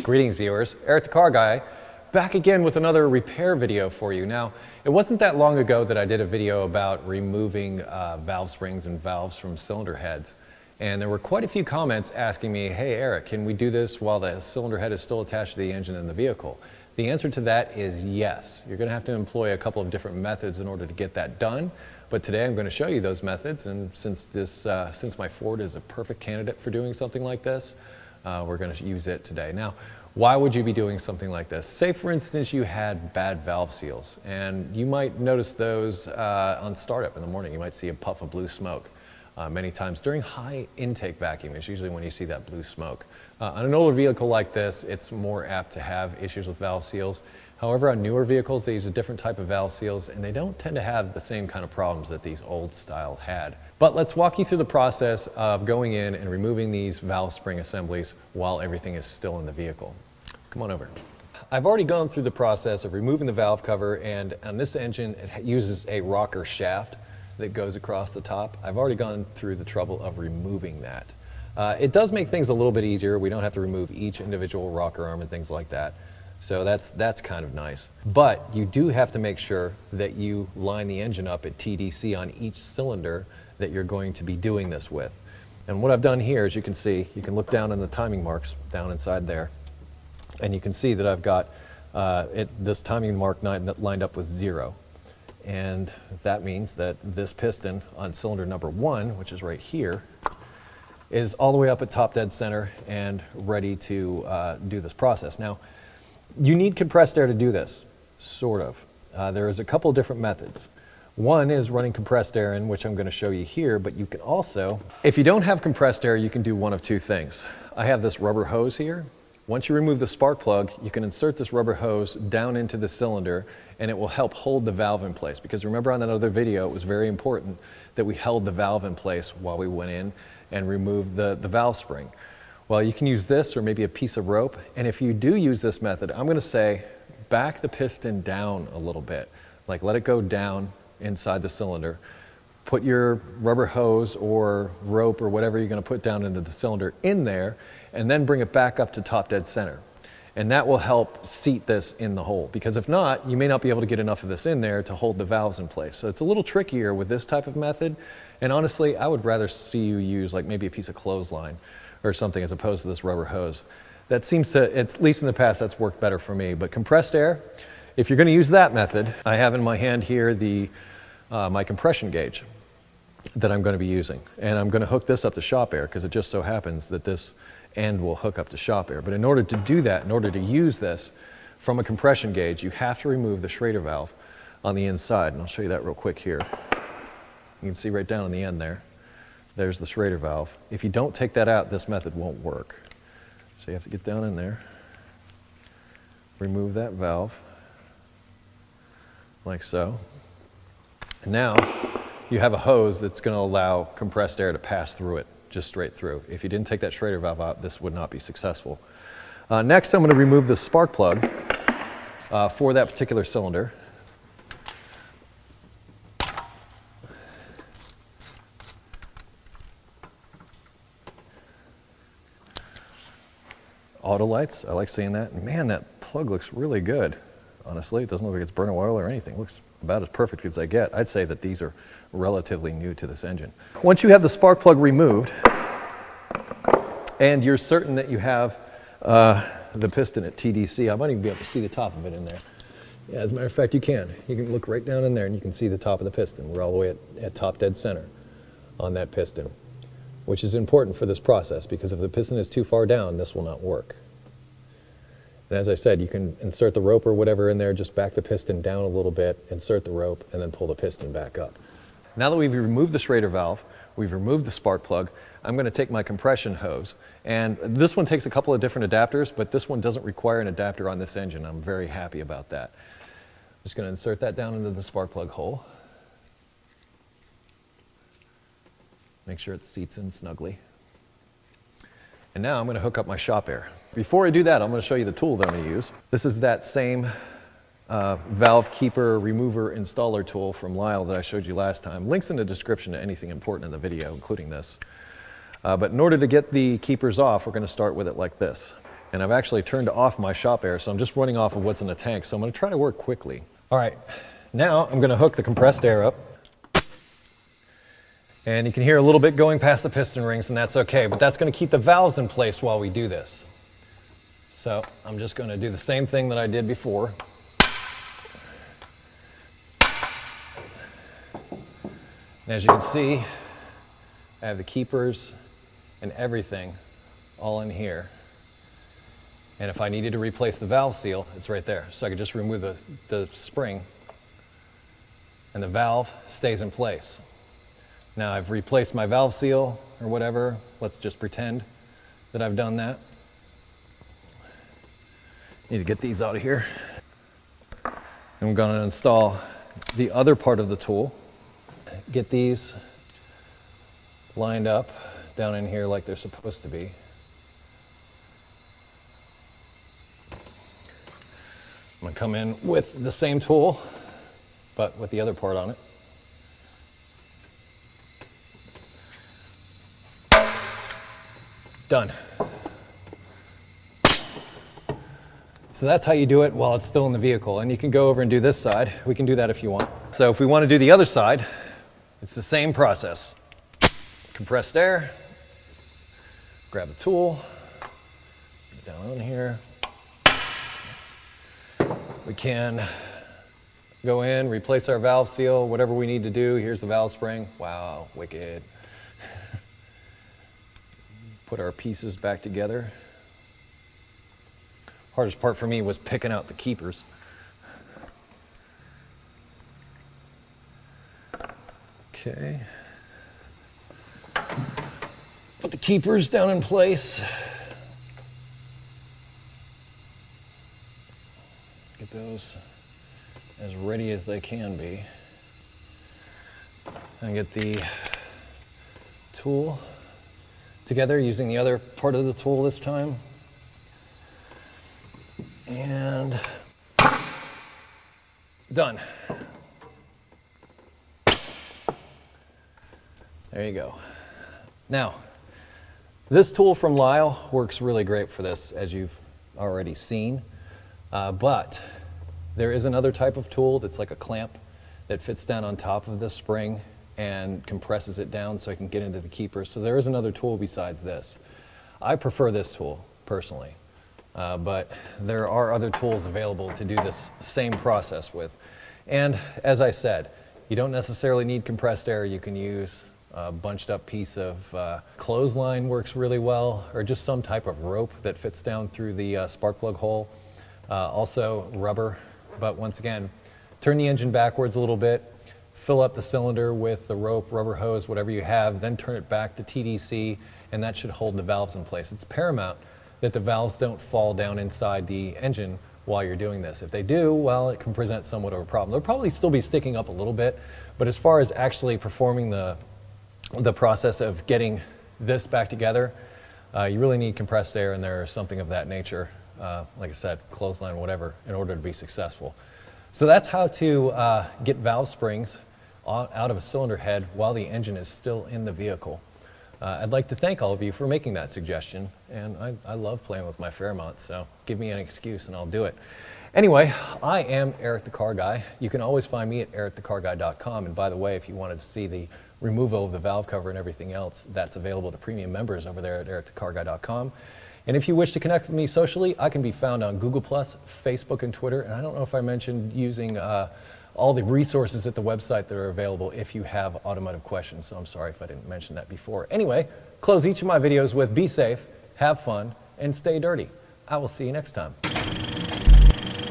Greetings viewers, Eric the Car Guy, back again with another repair video for you. Now, it wasn't that long ago that I did a video about removing valve springs and valves from cylinder heads. And there were quite a few comments asking me, hey Eric, can we do this while the cylinder head is still attached to the engine in the vehicle? The answer to that is yes. You're going to have to employ a couple of different methods in order to get that done. But today I'm going to show you those methods, and since my Ford is a perfect candidate for doing something like this, we're going to use it today. Now, why would you be doing something like this? Say for instance you had bad valve seals, and you might notice those on startup in the morning. You might see a puff of blue smoke. Many times during high intake vacuum is usually when you see that blue smoke. On an older vehicle like this, it's more apt to have issues with valve seals. However, on newer vehicles, they use a different type of valve seals, and they don't tend to have the same kind of problems that these old style had. But let's walk you through the process of going in and removing these valve spring assemblies while everything is still in the vehicle. Come on over. I've already gone through the process of removing the valve cover, and on this engine, it uses a rocker shaft that goes across the top. I've already gone through the trouble of removing that. It does make things a little bit easier. We don't have to remove each individual rocker arm and things like that. So that's kind of nice. But you do have to make sure that you line the engine up at TDC on each cylinder that you're going to be doing this with. And what I've done here, as you can see, you can look down on the timing marks down inside there, and you can see that I've got this timing mark lined up with 0. And that means that this piston on cylinder number 1, which is right here, is all the way up at top dead center and ready to do this process. Now, you need compressed air to do this, sort of. There is a couple different methods. One is running compressed air in, which I'm going to show you here, but you can also, if you don't have compressed air, you can do one of two things. I have this rubber hose here. Once you remove the spark plug, you can insert this rubber hose down into the cylinder, and it will help hold the valve in place. Because remember on that other video, it was very important that we held the valve in place while we went in and removed the valve spring. Well, you can use this or maybe a piece of rope, and if you do use this method, I'm going to say back the piston down a little bit. Like let it go down inside the cylinder. Put your rubber hose or rope or whatever you're going to put down into the cylinder in there, and then bring it back up to top dead center. And that will help seat this in the hole, because if not, you may not be able to get enough of this in there to hold the valves in place. So it's a little trickier with this type of method, and honestly, I would rather see you use like maybe a piece of clothesline or something as opposed to this rubber hose. That seems to, at least in the past, that's worked better for me. But compressed air, if you're going to use that method, I have in my hand here my compression gauge that I'm going to be using. And I'm going to hook this up to shop air because it just so happens that this end will hook up to shop air. But in order to do that, in order to use this from a compression gauge, you have to remove the schrader valve on the inside. And I'll show you that real quick here. You can see right down on the end there. There's the schrader valve. If you don't take that out, this method won't work. So you have to get down in there, remove that valve, like so. And now you have a hose that's going to allow compressed air to pass through it, just straight through. If you didn't take that schrader valve out, this would not be successful. Next, I'm going to remove the spark plug for that particular cylinder. Auto lights, I like seeing that. Man, that plug looks really good. Honestly, it doesn't look like it's burning oil or anything. It looks about as perfect as I get. I'd say that these are relatively new to this engine. Once you have the spark plug removed, and you're certain that you have the piston at TDC, I might even be able to see the top of it in there. Yeah, as a matter of fact, you can. You can look right down in there and you can see the top of the piston. We're all the way at top dead center on that piston, which is important for this process because if the piston is too far down, this will not work. And as I said, you can insert the rope or whatever in there, just back the piston down a little bit, insert the rope, and then pull the piston back up. Now that we've removed the schrader valve, we've removed the spark plug, I'm going to take my compression hose. And this one takes a couple of different adapters, but this one doesn't require an adapter on this engine. I'm very happy about that. I'm just going to insert that down into the spark plug hole. Make sure it seats in snugly. And now I'm going to hook up my shop air. Before I do that, I'm going to show you the tool that I'm going to use. This is that same valve keeper remover installer tool from Lyle that I showed you last time. Links in the description to anything important in the video, including this. But in order to get the keepers off, we're going to start with it like this. And I've actually turned off my shop air, so I'm just running off of what's in the tank. So I'm gonna try to work quickly. All right, now I'm gonna hook the compressed air up. And you can hear a little bit going past the piston rings, and that's okay, but that's gonna keep the valves in place while we do this. So I'm just gonna do the same thing that I did before. And as you can see, I have the keepers and everything all in here. And if I needed to replace the valve seal, it's right there. So I could just remove the spring and the valve stays in place. Now I've replaced my valve seal or whatever. Let's just pretend that I've done that. Need to get these out of here. And I'm going to install the other part of the tool. Get these lined up down in here like they're supposed to be. I'm going to come in with the same tool, but with the other part on it. Done. So that's how you do it while it's still in the vehicle. And you can go over and do this side. We can do that if you want. So if we want to do the other side, it's the same process. Compressed air, grab the tool, put it down on here. We can go in, replace our valve seal, whatever we need to do. Here's the valve spring. Wow, wicked. Put our pieces back together. Hardest part for me was picking out the keepers. Okay. Put the keepers down in place. Get those as ready as they can be. And get the tool together using the other part of the tool this time. And done. There you go. Now, this tool from Lyle works really great for this, as you've already seen. But there is another type of tool that's like a clamp that fits down on top of this spring and compresses it down so I can get into the keeper. So there is another tool besides this. I prefer this tool personally, but there are other tools available to do this same process with. And as I said, you don't necessarily need compressed air. You can use a bunched up piece of clothesline works really well, or just some type of rope that fits down through the spark plug hole. Also rubber, but once again, turn the engine backwards a little bit, fill up the cylinder with the rope, rubber hose, whatever you have, then turn it back to TDC, and that should hold the valves in place. It's paramount that the valves don't fall down inside the engine while you're doing this. If they do, well, it can present somewhat of a problem. They'll probably still be sticking up a little bit, but as far as actually performing the process of getting this back together, you really need compressed air in there or something of that nature. Like I said, clothesline, whatever, in order to be successful. So that's how to get valve springs out of a cylinder head while the engine is still in the vehicle. I'd like to thank all of you for making that suggestion, and I love playing with my Fairmont, so give me an excuse and I'll do it. Anyway, I am Eric the Car Guy. You can always find me at EricTheCarGuy.com, and by the way, if you wanted to see the removal of the valve cover and everything else, that's available to premium members over there at EricTheCarGuy.com. And if you wish to connect with me socially, I can be found on Google+, Facebook, and Twitter. And I don't know if I mentioned using all the resources at the website that are available if you have automotive questions. So I'm sorry if I didn't mention that before. Anyway, close each of my videos with be safe, have fun, and stay dirty. I will see you next time.